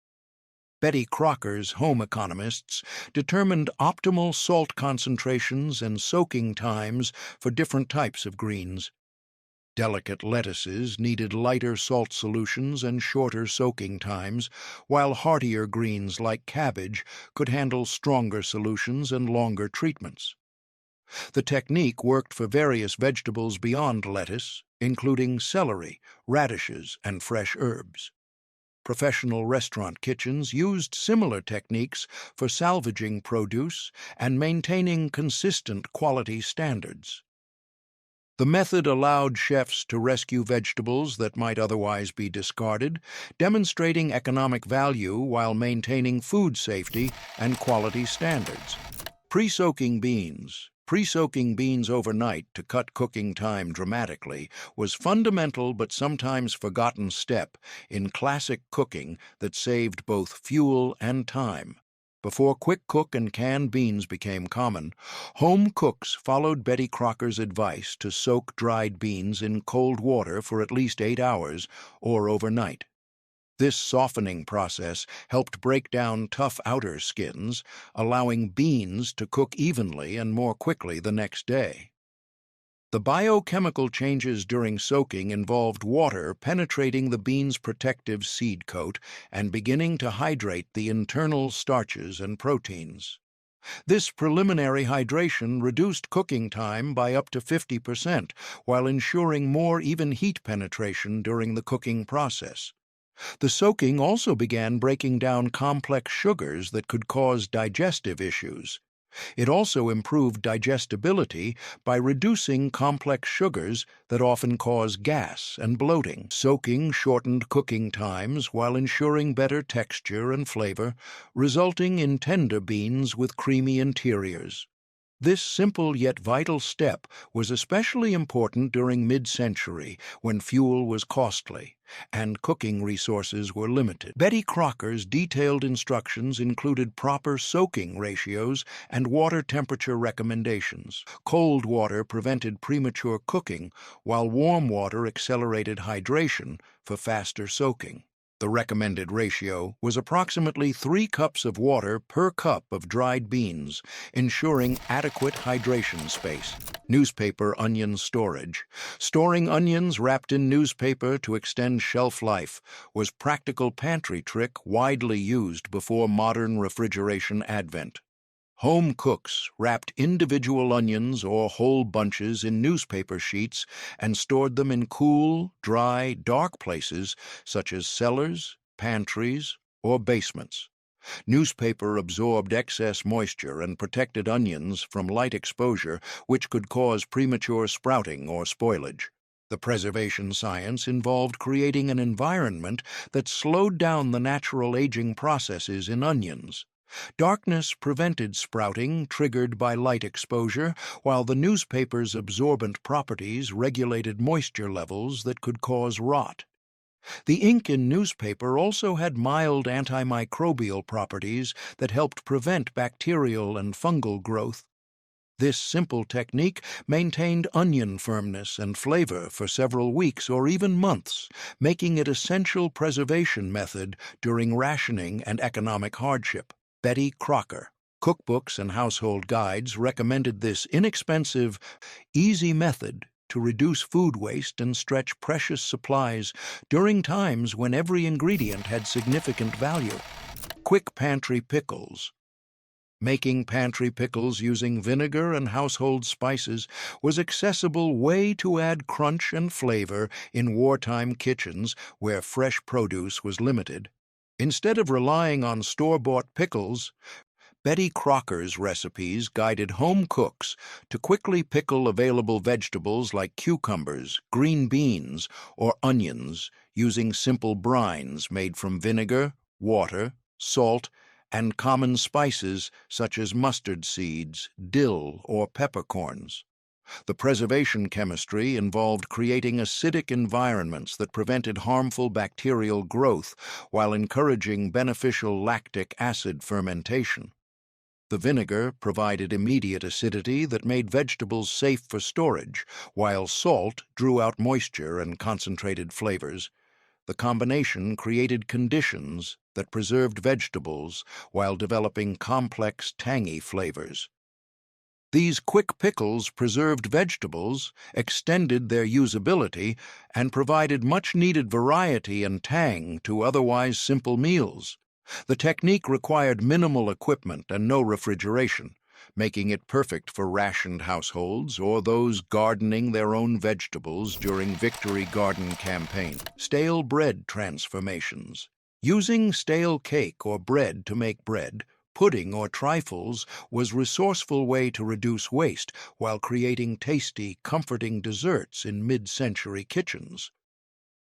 Betty Crocker's home economists determined optimal salt concentrations and soaking times for different types of greens. Delicate lettuces needed lighter salt solutions and shorter soaking times, while heartier greens like cabbage could handle stronger solutions and longer treatments. The technique worked for various vegetables beyond lettuce, including celery, radishes, and fresh herbs. Professional restaurant kitchens used similar techniques for salvaging produce and maintaining consistent quality standards. The method allowed chefs to rescue vegetables that might otherwise be discarded, demonstrating economic value while maintaining food safety and quality standards. Pre-soaking beans. Pre-soaking beans overnight to cut cooking time dramatically was fundamental but sometimes forgotten step in classic cooking that saved both fuel and time. Before quick cook and canned beans became common, home cooks followed Betty Crocker's advice to soak dried beans in cold water for at least 8 hours or overnight. This softening process helped break down tough outer skins, allowing beans to cook evenly and more quickly the next day. The biochemical changes during soaking involved water penetrating the bean's protective seed coat and beginning to hydrate the internal starches and proteins. This preliminary hydration reduced cooking time by up to 50%, while ensuring more even heat penetration during the cooking process. The soaking also began breaking down complex sugars that could cause digestive issues. It also improved digestibility by reducing complex sugars that often cause gas and bloating. Soaking shortened cooking times while ensuring better texture and flavor, resulting in tender beans with creamy interiors. This simple yet vital step was especially important during mid-century when fuel was costly and cooking resources were limited. Betty Crocker's detailed instructions included proper soaking ratios and water temperature recommendations. Cold water prevented premature cooking, while warm water accelerated hydration for faster soaking. The recommended ratio was approximately 3 cups of water per cup of dried beans, ensuring adequate hydration space. Newspaper onion storage. Storing onions wrapped in newspaper to extend shelf life was practical pantry trick widely used before modern refrigeration advent. Home cooks wrapped individual onions or whole bunches in newspaper sheets and stored them in cool, dry, dark places such as cellars, pantries, or basements. Newspaper absorbed excess moisture and protected onions from light exposure, which could cause premature sprouting or spoilage. The preservation science involved creating an environment that slowed down the natural aging processes in onions. Darkness prevented sprouting triggered by light exposure, while the newspaper's absorbent properties regulated moisture levels that could cause rot. The ink in newspaper also had mild antimicrobial properties that helped prevent bacterial and fungal growth. This simple technique maintained onion firmness and flavor for several weeks or even months, making it an essential preservation method during rationing and economic hardship. Betty Crocker. Cookbooks and household guides recommended this inexpensive, easy method to reduce food waste and stretch precious supplies during times when every ingredient had significant value. Quick pantry pickles. Making pantry pickles using vinegar and household spices was accessible way to add crunch and flavor in wartime kitchens where fresh produce was limited. Instead of relying on store-bought pickles, Betty Crocker's recipes guided home cooks to quickly pickle available vegetables like cucumbers, green beans, or onions using simple brines made from vinegar, water, salt, and common spices such as mustard seeds, dill, or peppercorns. The preservation chemistry involved creating acidic environments that prevented harmful bacterial growth while encouraging beneficial lactic acid fermentation. The vinegar provided immediate acidity that made vegetables safe for storage, while salt drew out moisture and concentrated flavors. The combination created conditions that preserved vegetables while developing complex, tangy flavors. These quick pickles preserved vegetables, extended their usability, and provided much-needed variety and tang to otherwise simple meals. The technique required minimal equipment and no refrigeration, making it perfect for rationed households or those gardening their own vegetables during Victory Garden campaign. Stale bread transformations. Using stale cake or bread to make bread, pudding, or trifles was a resourceful way to reduce waste while creating tasty, comforting desserts in mid-century kitchens.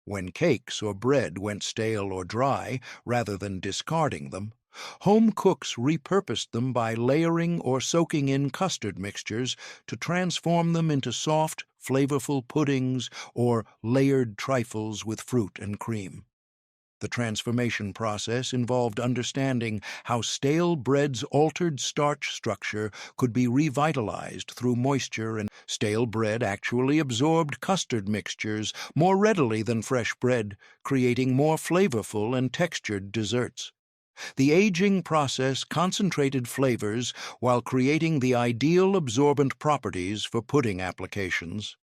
When cakes or bread went stale or dry, rather than discarding them, home cooks repurposed them by layering or soaking in custard mixtures to transform them into soft, flavorful puddings or layered trifles with fruit and cream. The transformation process involved understanding how stale bread's altered starch structure could be revitalized through moisture, and stale bread actually absorbed custard mixtures more readily than fresh bread, creating more flavorful and textured desserts. The aging process concentrated flavors while creating the ideal absorbent properties for pudding applications.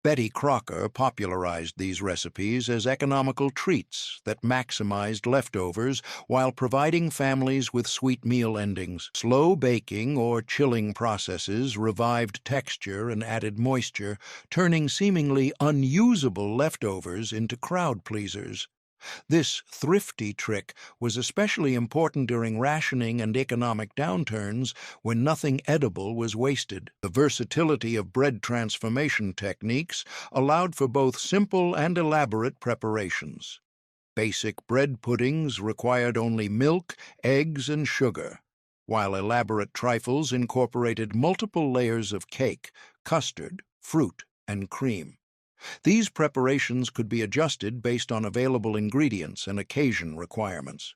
Betty Crocker popularized these recipes as economical treats that maximized leftovers while providing families with sweet meal endings. Slow baking or chilling processes revived texture and added moisture, turning seemingly unusable leftovers into crowd pleasers. This thrifty trick was especially important during rationing and economic downturns when nothing edible was wasted. The versatility of bread transformation techniques allowed for both simple and elaborate preparations. Basic bread puddings required only milk, eggs, and sugar, while elaborate trifles incorporated multiple layers of cake, custard, fruit, and cream. These preparations could be adjusted based on available ingredients and occasion requirements.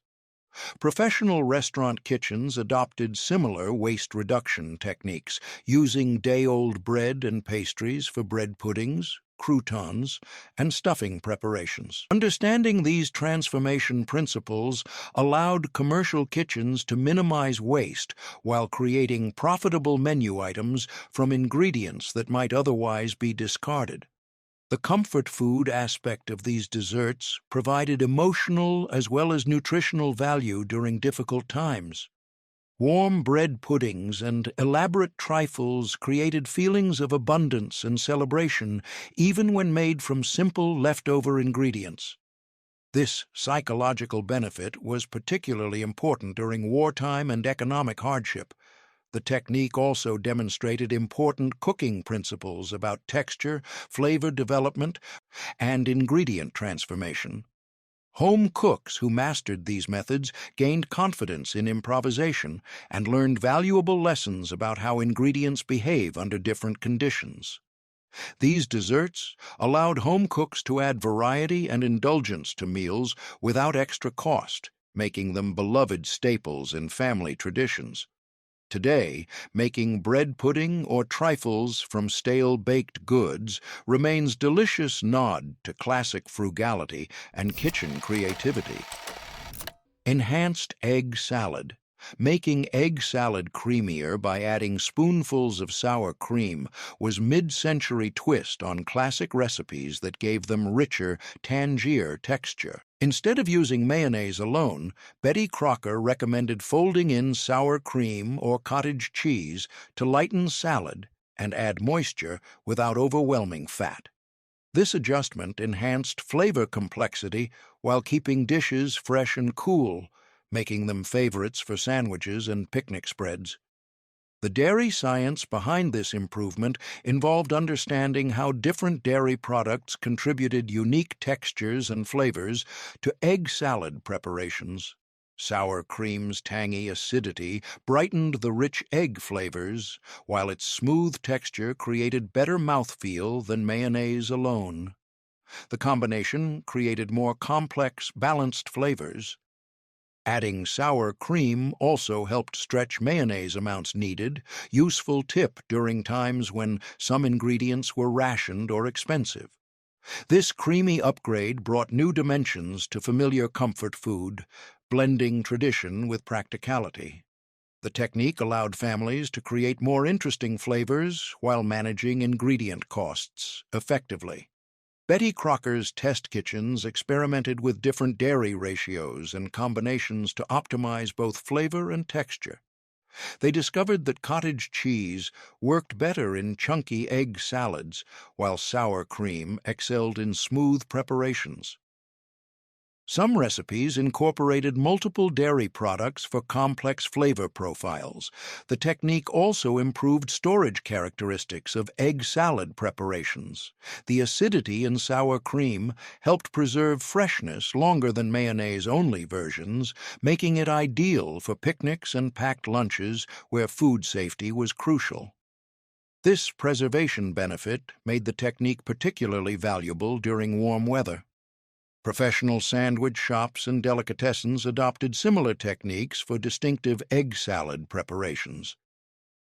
Professional restaurant kitchens adopted similar waste reduction techniques, using day-old bread and pastries for bread puddings, croutons, and stuffing preparations. Understanding these transformation principles allowed commercial kitchens to minimize waste while creating profitable menu items from ingredients that might otherwise be discarded. The comfort food aspect of these desserts provided emotional as well as nutritional value during difficult times. Warm bread puddings and elaborate trifles created feelings of abundance and celebration, even when made from simple leftover ingredients. This psychological benefit was particularly important during wartime and economic hardship. The technique also demonstrated important cooking principles about texture, flavor development, and ingredient transformation. Home cooks who mastered these methods gained confidence in improvisation and learned valuable lessons about how ingredients behave under different conditions. These desserts allowed home cooks to add variety and indulgence to meals without extra cost, making them beloved staples in family traditions. Today, making bread pudding or trifles from stale baked goods remains a delicious nod to classic frugality and kitchen creativity. Enhanced egg salad. Making egg salad creamier by adding spoonfuls of sour cream was mid-century twist on classic recipes that gave them richer, tangier texture. Instead of using mayonnaise alone, Betty Crocker recommended folding in sour cream or cottage cheese to lighten salad and add moisture without overwhelming fat. This adjustment enhanced flavor complexity while keeping dishes fresh and cool, making them favorites for sandwiches and picnic spreads. The dairy science behind this improvement involved understanding how different dairy products contributed unique textures and flavors to egg salad preparations. Sour cream's tangy acidity brightened the rich egg flavors, while its smooth texture created better mouthfeel than mayonnaise alone. The combination created more complex, balanced flavors. Adding sour cream also helped stretch mayonnaise amounts needed, useful tip during times when some ingredients were rationed or expensive. This creamy upgrade brought new dimensions to familiar comfort food, blending tradition with practicality. The technique allowed families to create more interesting flavors while managing ingredient costs effectively. Betty Crocker's test kitchens experimented with different dairy ratios and combinations to optimize both flavor and texture. They discovered that cottage cheese worked better in chunky egg salads, while sour cream excelled in smooth preparations. Some recipes incorporated multiple dairy products for complex flavor profiles. The technique also improved storage characteristics of egg salad preparations. The acidity in sour cream helped preserve freshness longer than mayonnaise-only versions, making it ideal for picnics and packed lunches where food safety was crucial. This preservation benefit made the technique particularly valuable during warm weather. Professional sandwich shops and delicatessens adopted similar techniques for distinctive egg salad preparations.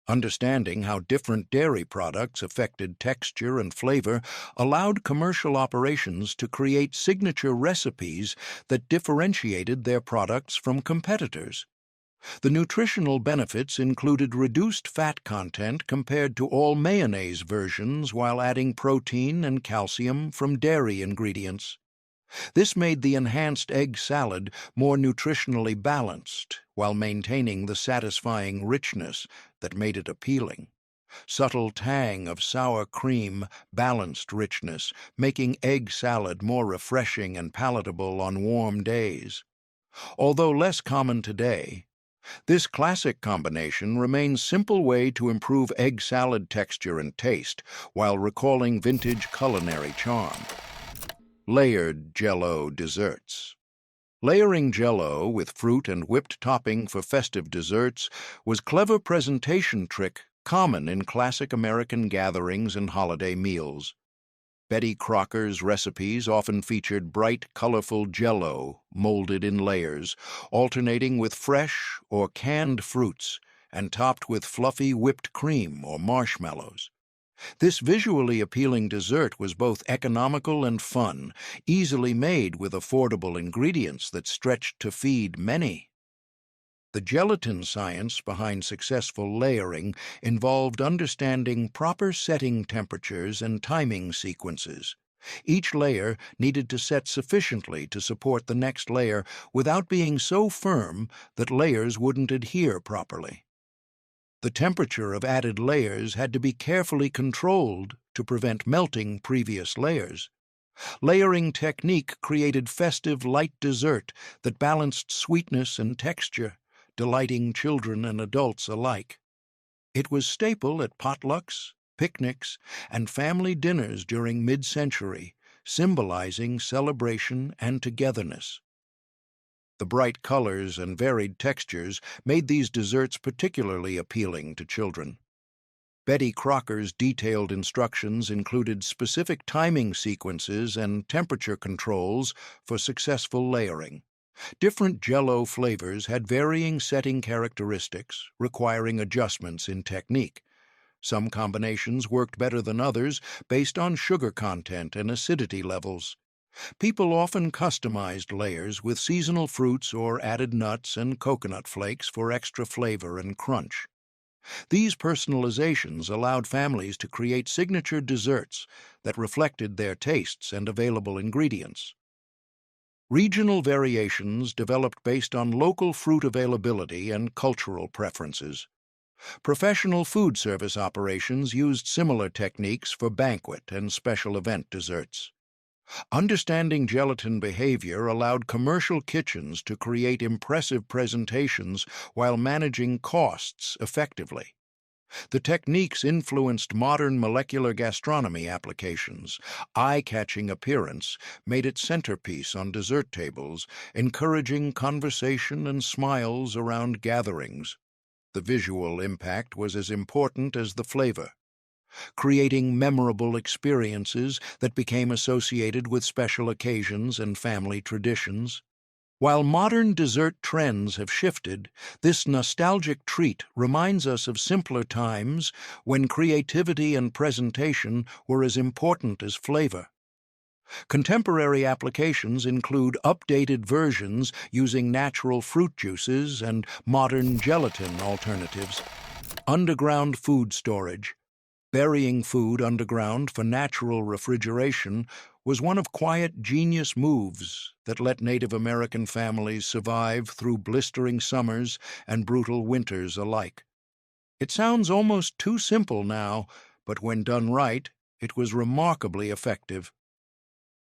Understanding how different dairy products affected texture and flavor allowed commercial operations to create signature recipes that differentiated their products from competitors. The nutritional benefits included reduced fat content compared to all mayonnaise versions while adding protein and calcium from dairy ingredients. This made the enhanced egg salad more nutritionally balanced while maintaining the satisfying richness that made it appealing. Subtle tang of sour cream balanced richness, making egg salad more refreshing and palatable on warm days. Although less common today, this classic combination remains a simple way to improve egg salad texture and taste while recalling vintage culinary charm. Layered Jell-O desserts. Layering Jell-O with fruit and whipped topping for festive desserts was a clever presentation trick common in classic American gatherings and holiday meals. Betty Crocker's recipes often featured bright, colorful Jell-O molded in layers, alternating with fresh or canned fruits and topped with fluffy whipped cream or marshmallows. This visually appealing dessert was both economical and fun, easily made with affordable ingredients that stretched to feed many. The gelatin science behind successful layering involved understanding proper setting temperatures and timing sequences. Each layer needed to set sufficiently to support the next layer without being so firm that layers wouldn't adhere properly. The temperature of added layers had to be carefully controlled to prevent melting previous layers. Layering technique created festive light dessert that balanced sweetness and texture, delighting children and adults alike. It was staple at potlucks, picnics, and family dinners during mid-century, symbolizing celebration and togetherness. The bright colors and varied textures made these desserts particularly appealing to children. Betty Crocker's detailed instructions included specific timing sequences and temperature controls for successful layering. Different Jell-O flavors had varying setting characteristics, requiring adjustments in technique. Some combinations worked better than others based on sugar content and acidity levels. People often customized layers with seasonal fruits or added nuts and coconut flakes for extra flavor and crunch. These personalizations allowed families to create signature desserts that reflected their tastes and available ingredients. Regional variations developed based on local fruit availability and cultural preferences. Professional food service operations used similar techniques for banquet and special event desserts. Understanding gelatin behavior allowed commercial kitchens to create impressive presentations while managing costs effectively. The techniques influenced modern molecular gastronomy applications. Eye-catching appearance made it centerpiece on dessert tables, encouraging conversation and smiles around gatherings. The visual impact was as important as the flavor, creating memorable experiences that became associated with special occasions and family traditions. While modern dessert trends have shifted, this nostalgic treat reminds us of simpler times when creativity and presentation were as important as flavor. Contemporary applications include updated versions using natural fruit juices and modern gelatin alternatives. Underground food storage. Burying food underground for natural refrigeration was one of quiet genius moves that let Native American families survive through blistering summers and brutal winters alike. It sounds almost too simple now, but when done right, it was remarkably effective.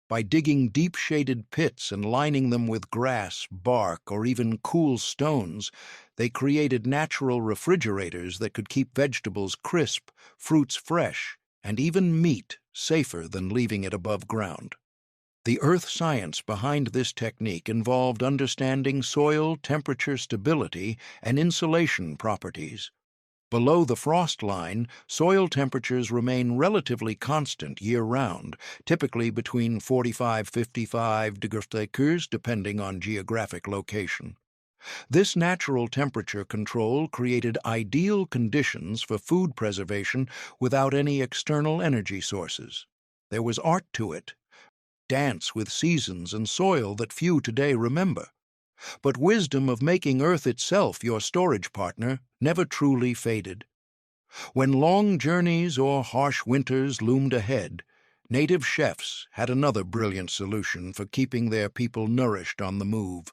By digging deep shaded pits and lining them with grass, bark, or even cool stones, they created natural refrigerators that could keep vegetables crisp, fruits fresh, and even meat safer than leaving it above ground. The earth science behind this technique involved understanding soil temperature stability and insulation properties. Below the frost line, soil temperatures remain relatively constant year-round, typically between 45–55 degrees Celsius depending on geographic location. This natural temperature control created ideal conditions for food preservation without any external energy sources. There was art to it, dance with seasons and soil that few today remember. But wisdom of making Earth itself your storage partner never truly faded. When long journeys or harsh winters loomed ahead, native chefs had another brilliant solution for keeping their people nourished on the move.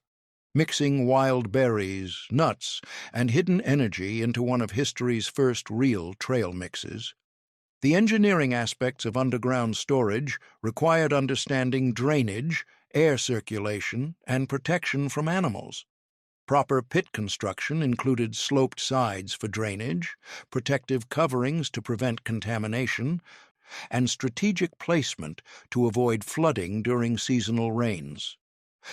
Mixing wild berries, nuts, and hidden energy into one of history's first real trail mixes. The engineering aspects of underground storage required understanding drainage, air circulation, and protection from animals. Proper pit construction included sloped sides for drainage, protective coverings to prevent contamination, and strategic placement to avoid flooding during seasonal rains.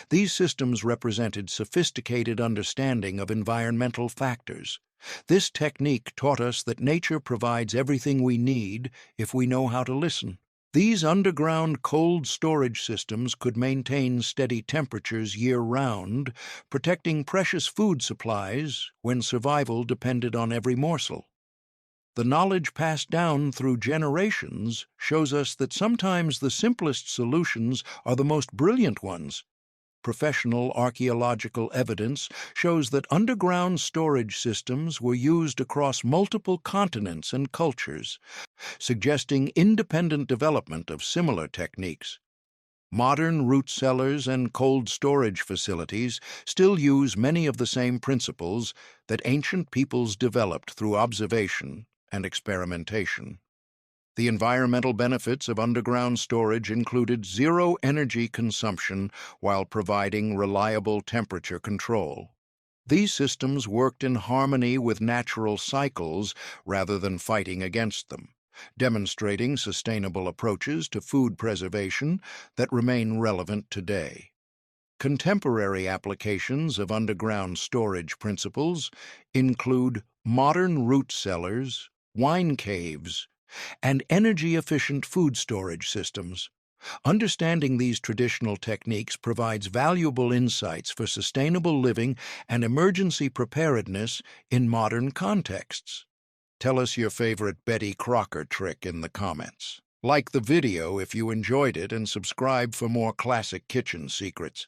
These systems represented sophisticated understanding of environmental factors. This technique taught us that nature provides everything we need if we know how to listen. These underground cold storage systems could maintain steady temperatures year-round, protecting precious food supplies when survival depended on every morsel. The knowledge passed down through generations shows us that sometimes the simplest solutions are the most brilliant ones. Professional archaeological evidence shows that underground storage systems were used across multiple continents and cultures, suggesting independent development of similar techniques. Modern root cellars and cold storage facilities still use many of the same principles that ancient peoples developed through observation and experimentation. The environmental benefits of underground storage included zero energy consumption while providing reliable temperature control. These systems worked in harmony with natural cycles rather than fighting against them, demonstrating sustainable approaches to food preservation that remain relevant today. Contemporary applications of underground storage principles include modern root cellars, wine caves, and energy-efficient food storage systems. Understanding these traditional techniques provides valuable insights for sustainable living and emergency preparedness in modern contexts. Tell us your favorite Betty Crocker trick in the comments. Like the video if you enjoyed it and subscribe for more classic kitchen secrets.